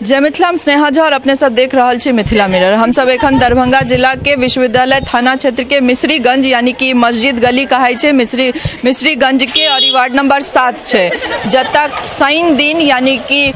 जय मिथिला, हम स्नेहा झा और अपने सब देख रहा छी मिथिला मिरर। हम सब एखन दरभंगा जिला के विश्वविद्यालय थाना क्षेत्र के मिश्रीगंज यानी कि मस्जिद गली कहे छे मिश्रीगंज के और वार्ड नंबर 7 छे, जतक शनि दिन यानी कि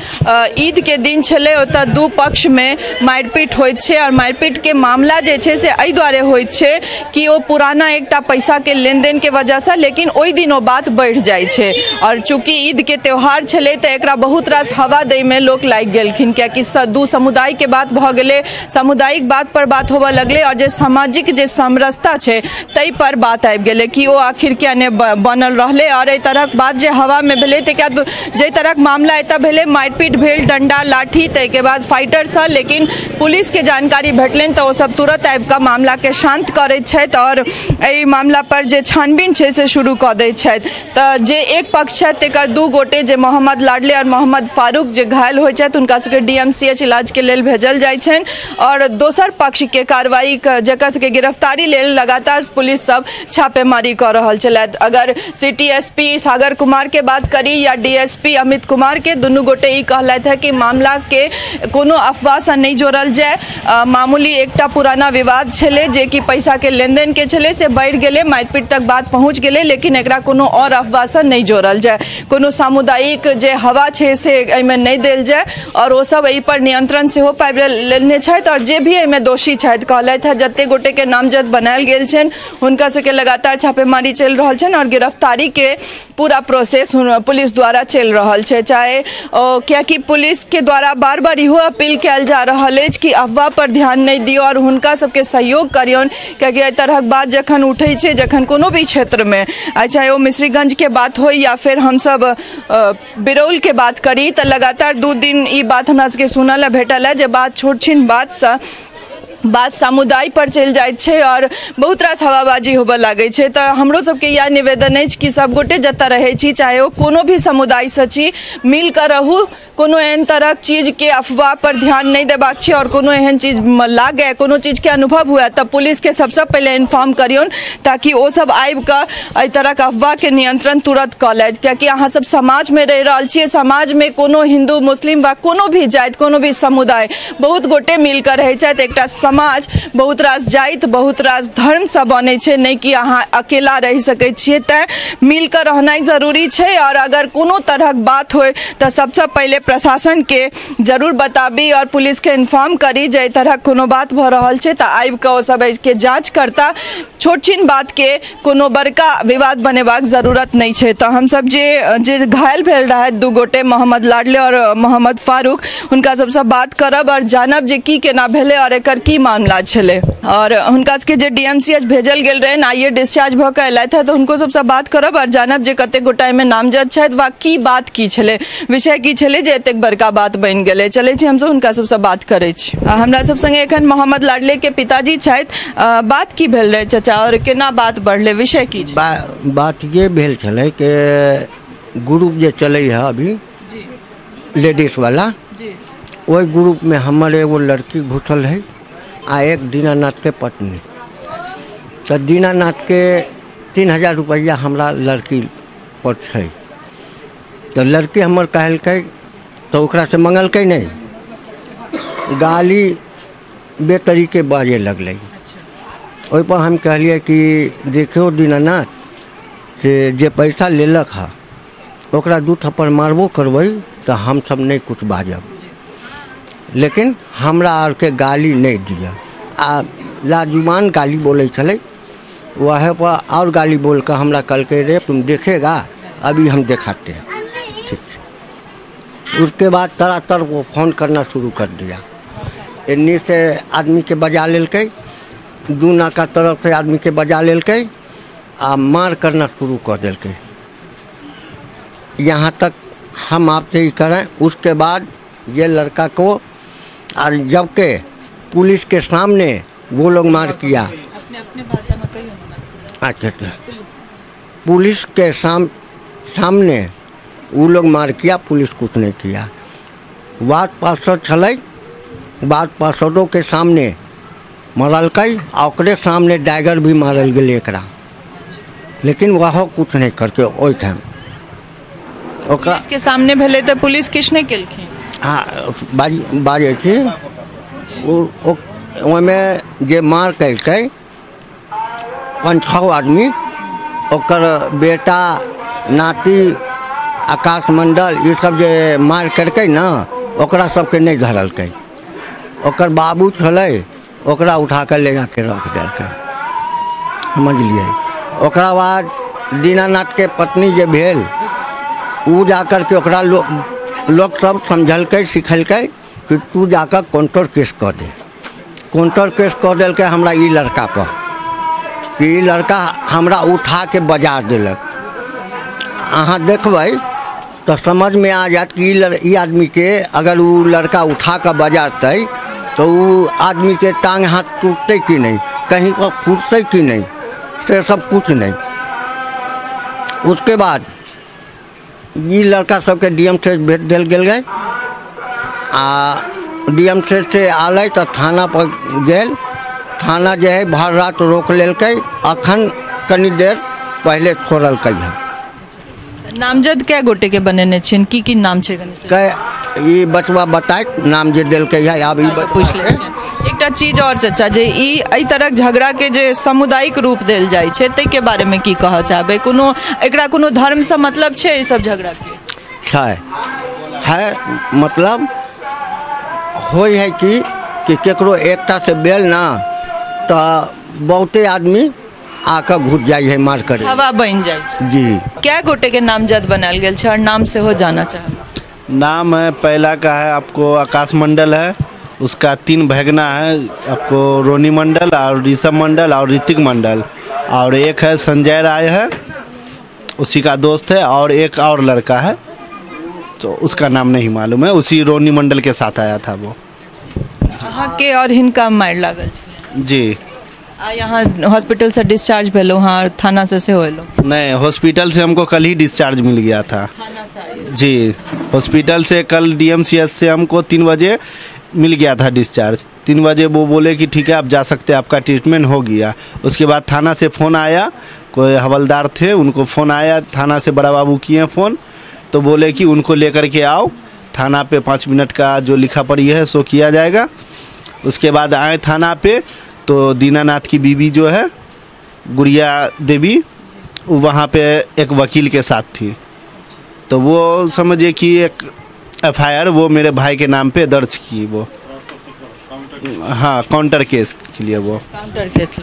ईद के दिन छले ओतऽ दू पक्ष में मारपीट होइत छे और मारपीट के मामला जे छे से एहि दुआरे होइत छे कि ओ पुराना एकटा पैसा के लेन देन के वजह से, लेकिन ओहि दिन ओ बात बढ़ जाय छे और चूंकि ईद के त्यौहार छले तो एकरा बहुत रास हवा दे में लोग लाग गेलखिन, क्योंकि दू समुदाय के बात भ गेले, सामुदायिक बात पर बात होबे लगले और जे सामाजिक जे समरसता छे तई पर बात आबि गेले कि ओ आखिर क्या ने बनल रहले और एहि तरह बात जे हवा में भेले ते के जे तरह मामला एतऽ भेले, मारपीट भेल, डंडा लाठी, तई के बाद फाइटर सा, लेकिन पुलिस के जानकारी भेटलनि तो ओ सब तुरंत आबि कऽ मामला के शांत करैत छथि और एहि मामला पर जे छानबीन छे से शुरू कऽ दैत छथि। तऽ जे एक पक्ष छथि तेकर दू गोटे जे मोहम्मद लाडले और मोहम्मद फारूक जे घायल होइ छथि हुनका सबके DMCH इलाज के लेल भेजल जाइ छनि और दोसर पक्ष के कार्रवाई जकर सबके गिरफ्तारी लेल लगातार पुलिस सब छापेमारी कर रहल छलथि। अगर सिटी SP सागर कुमार के बात करी या DSP अमित कुमार के, दुनू गोटे ई कहलथि है कि मामला के कोनो अफवाह से नहीं जोड़ल जाए, मामूली एकटा पुराना विवाद छले जे कि पैसा के लेन देन के छले से बढ़ गेले, मारपीट तक बात पहुंच गेले, लेकिन एकरा कोनो और अफवाह से नहीं जोड़ल जाए, कोनो सामुदायिक जे हवा छे से एहिमे नहीं देल जाए और वो सब एहि पर नियंत्रण से हो पाबि लेने छथि और जे भी एहिमे दोषी छथि कहलथि है जते गोटे के नामजद बनायल गेल छनि हुनका सबके लगातार छापेमारी चलि रहल छनि और गिरफ्तारी के पूरा प्रोसेस पुलिस द्वारा चलि रहल छे। चाहे कियाकि पुलिस के द्वारा बार बार इहो अपील कयल जा रहल अछि कि अफवाह पर ध्यान नहीं दियो और हुनका सबके सहयोग करियौन, कियाकि एहि तरहक बात जखन उठै छै, जखन कोनो भी क्षेत्र में, चाहे वो मिश्रीगंज के बात हो या फिर हम सब बिरौल के बात करी, तो लगातार 2 दिन ई बात हमरा सबके सुनल भेटल है जे बात छोट छिन बात समुदाय पर चल जाए छे और बहुत रास हवाबाजी होबे लागे छे। तो हमरो सबके यह निवेदन है कि सब गोटे जतऽ रहे छी, चाहे वो कोनो भी समुदाय से छी, मिल कर रहू, कोनो एहन तरह चीज के अफवाह पर ध्यान नहीं देबाक छै और कोनो एहन चीज लागे, कोनो चीज के अनुभव हुए तब पुलिस के सबसे पहले इन्फॉर्म करियौन ताकि वो सब आबि कऽ एहि तरह के अफवाह के नियंत्रण तुरंत कऽ लैत, कियाकि अहाँ सब समाज में रहि रहल छियै, समाज में कोनो हिंदू मुस्लिम वा कोनो भी जाति, कोनो भी समुदाय, बहुत गोटे मिलकर रहै छथि। एकटा समाज बहुत रास जाति, बहुत रास धर्म से बने छे, नहीं कि अहाँ अकेला रह सकै छियै, तैं मिलकर रहनाइ जरूरी छे और अगर कोनो तरह बात होय तो सबसे पहले प्रशासन के जरूर बताबी और पुलिस के इन्फॉर्म करी जे तरह कोनो बात भ रहल छे, तो आबि कऽ ओ सब के जांच करता, छोट छिन बात के कोनो बड़का विवाद बनेबाक जरूरत नहीं छे। तो हम सब जे घायल भेल रहे दू गोटे मोहम्मद लाडले और मोहम्मद फारूक, हुनका सबसे बात करब और जानब जे की केना भेले और एकर की मामला छले और हुनका सबके जे DMCH भेजल गेल रहे, आइए डिस्चार्ज भ के अयलथि है, तो हुनको सबसे बात करब और जानब जे कते गोटा में नामजद छथि वा की बात की छले, विषय की छले जे एतेक बड़का बात बनि गेले। चले छी हम सब हुनका सबसे बात करे छी। हमरा सब संगे एखन मोहम्मद लाडले के पिताजी छथि, बात की भेल रहे चाचा और केना बात बढ़ले, विषय की छै? बात ये भेल छले कि ग्रुप जे चले है अभी लेडीज वाला, वही ग्रुप में हमर एगो लड़की घुसल है आ एक दीनानाथ के पत्नी, तो दीनानाथ के 3000 रुपया हमरा लड़की पर छै, तो लड़की हमर कहलकै तो ओकरा से मंगलकै नहीं, गाली बेतरीके बाजे लगलै। ओहि पर हम कहलिए कि देखियो दीनानाथ से जे पैसा लेलक है ओकरा 2 थप्पड़ मारबो करबै तो हम सब नहीं कुछ बाजब, लेकिन हमरा आर के गाली नहीं दिया। आ लाजुबान गाली बोले चले, वह पर और गाली बोल कर हमरा कल के रे तुम देखेगा अभी हम दिखाते हैं, ठीक है। उसके बाद तरातर वो फ़ोन करना शुरू कर दिया, इन्हीं से आदमी के बजा लेलकै, दूना का तरफ से आदमी के बजा लेलकै आ मार करना शुरू कर देलकै। यहाँ तक हम आपसे ही करें, उसके बाद ये लड़का को और जबकि पुलिस के सामने वो लोग मार किया, अपने भाषा में कहियो ना। अच्छा, पुलिस के सामने वो लोग मार किया, पुलिस कुछ नहीं किया। वार्ड पार्षद छलै, वार्ड पार्षदों के सामने मरलकै, ओकरे सामने डैगर भी मारल गेलै एकरा, लेकिन वह कुछ नहीं करके ओहि टाइम पुलिस के सामने भेले तो पुलिस किछ नहीं केलखिन। हाँ बाजे थी में जे मार कैलकै 5-6 आदमी ओकर बेटा नाती आकाश मंडल ये सब जे मार करके ना ओकरा सबके नहीं धरलकै। ओकर बाबू छलै ओकरा उठा कर ले जाके रख देलकै, समझलिए। ओकरा बाद दीनानाथ के पत्नी जे भेल उ जाकर के ओकरा लोग सब समझलकै सिखलकै कि तू जाकर काउंटर केस कर दे। काउंटर केस कर दिलकै हमरा ई लड़का पर कि ई लड़का हमरा उठा के बाजार दिलक। अहाँ देखबै तो समझ में आ जात कि ई आदमी के अगर वो लड़का उठा कर बाजारते तो वो आदमी के टांग हाथ टूटते कि नहीं, कहीं पर फूटते कि नहीं, से सब कुछ नहीं। उसके बाद ये लड़का सबके डीएम से भेज दिल गए आ डीएम से आलै तो थाना पर गेल। थाना जो है भर रात रोक लेलकै, अखन कनी देर पहले छोड़लकै है। नामजद क्या गोटे के बनेने छिन, की नाम छे के ये बचवा बताए नाम जे देलकै है। अब ई पूछ ले एकटा चीज और चचा जे ई तरह झगड़ा के जे सामुदायिक रूप देल जाय छे ते के बारे में की कह चाहबे? कोनो एकरा कोनो धर्म से मतलब छे ई सब झगड़ा के? है मतलब होय है कि केकरो एकटा से बेल ना तो बहुते आदमी आकर घुस जाए है, मार कर हवा बन जाए जी। क्या गोटे के नामजद बनाल गेल छे और नाम से हो जाना चाहे? नाम है पहला का है आपको आकाश मंडल है, उसका 3 भगना है आपको रोनी मंडल और ऋषभ मंडल और ऋतिक मंडल, और एक है संजय राय है उसी का दोस्त है, और एक और लड़का है तो उसका नाम नहीं मालूम है, उसी रोनी मंडल के साथ आया था वो। हाँ के और हिनका मार लागल जी। यहाँ हॉस्पिटल से डिस्चार्ज भेलो? हाँ थाना से होलो? नहीं, हॉस्पिटल से हमको कल ही डिस्चार्ज मिल गया था जी। हॉस्पिटल से कल डीएमसीएच से हमको 3 बजे मिल गया था डिस्चार्ज। 3 बजे वो बोले कि ठीक है आप जा सकते हैं, आपका ट्रीटमेंट हो गया। उसके बाद थाना से फ़ोन आया, कोई हवलदार थे उनको फ़ोन आया, थाना से बड़ा बाबू किए फ़ोन तो बोले कि उनको लेकर के आओ थाना पे, 5 मिनट का जो लिखा पड़ी है सो किया जाएगा। उसके बाद आए थाना पे तो दीनानाथ की बीवी जो है गुड़िया देवी वहाँ पे एक वकील के साथ थी, तो वो समझिए कि एक एफआईआर वो मेरे भाई के नाम पे दर्ज की वो। हाँ काउंटर केस के लिए वो काउंटर केस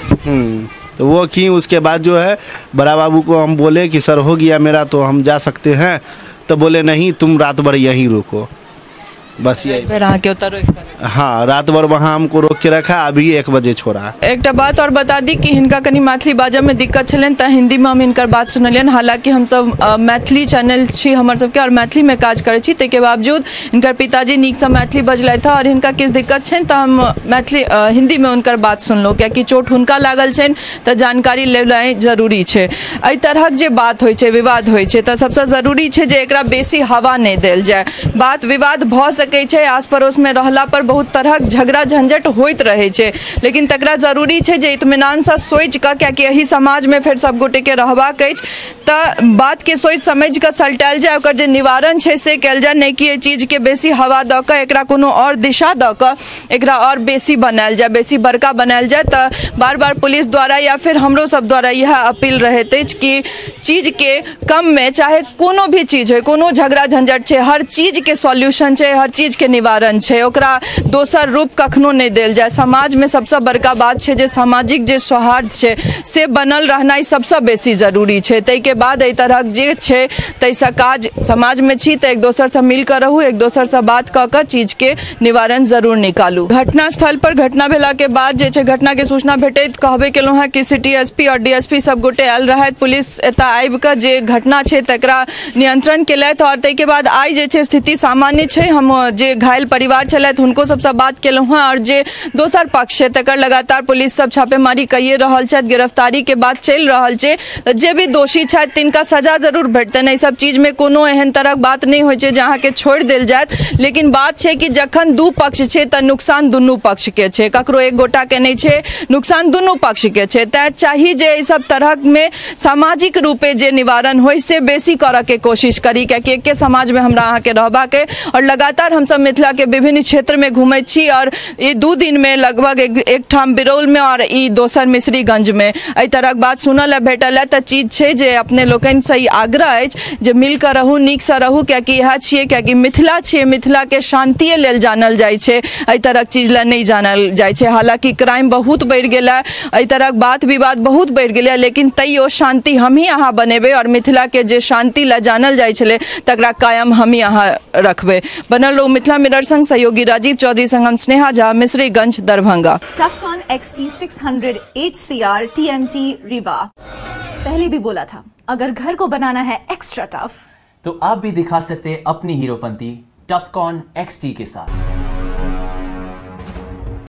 तो वो की। उसके बाद जो है बड़ा बाबू को हम बोले कि सर हो गया मेरा तो हम जा सकते हैं, तो बोले नहीं तुम रात भर यहीं रुको, बस यही। हाँ रात भर वहाँ हमको रोक के रखा, अभी 1 बजे छोड़ा। एक बात और बता दी कि हिनका कनी मैथिली बाजा में दिक्कत छलन त हिंदी में हम इनकर बात सुनलियन। हालांकि हम सब मैथिली चैनल छी हमर सबके और मैथिली में काज करे छी, ते के बावजूद इनकर पिताजी नीक से मैथिली बजलै था और हिनका किस दिक्कत छन त हम मैथिली हिंदी में उनकर बात सुनलो, क्योंकि चोट हुनका लागल छन त जानकारी लेनाइ जरूरी छे। एहि तरहक जे बात होइ छे, विवाद होइ छे त सबसे जरूरी छे जे एकरा बेसी हवा नहीं देल जाए। बात विवाद भ सकै छे, आस पड़ोस में रहला पर बहुत तरह झगड़ा झंझट होइत रहे छे, लेकिन तकरा जरूरी छे जे इत्मीनान से सोच क, क्योंकि यही समाज में फिर सब गोटे के रहबाक अछि त बात के सोच समझ क सलटाल जाए, ओकर जे निवारण छे से कल जाए, नहीं कि चीज के बेसी हवा द क एकरा कोनो और दिशा द क एकरा और बेसी बनाल जाए, बेसी बड़का बनाल जाए। त बार बार पुलिस द्वारा या फिर हमरो सब द्वारा यह अपील रहत अछि कि चीज के कम में चाहे कोनो भी चीज हो, कोनो झगड़ा झंझट छे, हर चीज के सॉल्यूशन छे, हर चीज के निवारण छे, ओकरा दोसर रूप कखनो नहीं देल जाए। समाज में सबसे बड़का बात छे जे सामाजिक जे सौहार्द छे से बनल रहनाइ सबसे बेसी जरूरी छे। तै के बाद एहि तरह जे छे तैसा काज समाज में छी त एक दोसर से मिल कर रहू, एक दोसर से बात क क चीज के निवारण जरूर निकालू। घटना स्थल पर घटना भेला के बाद जे छे घटना के सूचना भेटैत कहबे केलहुँ है कि सिटी एसपी और डीएसपी सब गोटे आयल रहत, पुलिस एतऽ आबि कऽ जे घटना छे तकरा नियंत्रण केलथि और तै के बाद आइ जे छे स्थिति सामान्य छे। हम जे घायल परिवार छलथि हुनको सबसे बात केलहुँ हैं और जे दोसर पक्ष है तकर लगातार पुलिस सब छापेमारी कइए रहल छथि, गिरफ्तारी के बात चलि रहल छे। जे भी दोषी छथि तिनका सजा जरूर भेटतनि, एहि सब चीज में कोनो एहन तरह बात नहीं होइ छे जहाँ के छोड़ देल जात, लेकिन बात छे कि जखन दू पक्ष छे त नुकसान दुनू पक्ष के छे, ककरो एक गोटा के नहीं छे, नुकसान दुनू पक्ष के छे। तैं चाही जे एहि सब तरह में सामाजिक रूपे जे निवारण होइ से बेसी करऽ के कोशिश करी, कियाकि एके समाज में हमरा अहाँ के रहबाक और लगातार हम सब मिथिला के विभिन्न क्षेत्र में घूमे छी और ई 2 दिन में लगभग एक ठाम बिरौल में और ई दोसर मिश्रीगंज में एहि तरहक बात सुनल है भेटल है। तऽ चीज छै जे अपने लोकनि से ई आग्रह अछि जे मिलकर रहू, नीक से रहू, कियाकि इएह छियै, कियाकि मिथिला छियै, मिथिला के शांतिये लेल जानल जाइ छै, एहि तरहक चीज ला नहीं जानल जाइ छै। हालांकि क्राइम बहुत बढ़ि गेल है, एहि तरहक बात विवाद बहुत बढ़ि गेल है, लेकिन तैयो शांति हम ही अहाँ बनेबै और मिथिला के जे शांति ला जानल जाइ छलै तकरा कायम हम ही अहाँ रखबै। बनल रहू मिथिला मिरर संग सहयोगी राजीव चौधरी संग हम Sneha Jha, मिश्रीगंज, Darbhanga. टफकॉन XT 600 HCR TMT Rewa. पहले भी बोला था, अगर घर को बनाना है एक्स्ट्रा टफ तो आप भी दिखा सकते हैं अपनी हीरोपंती टफकॉन XT के साथ।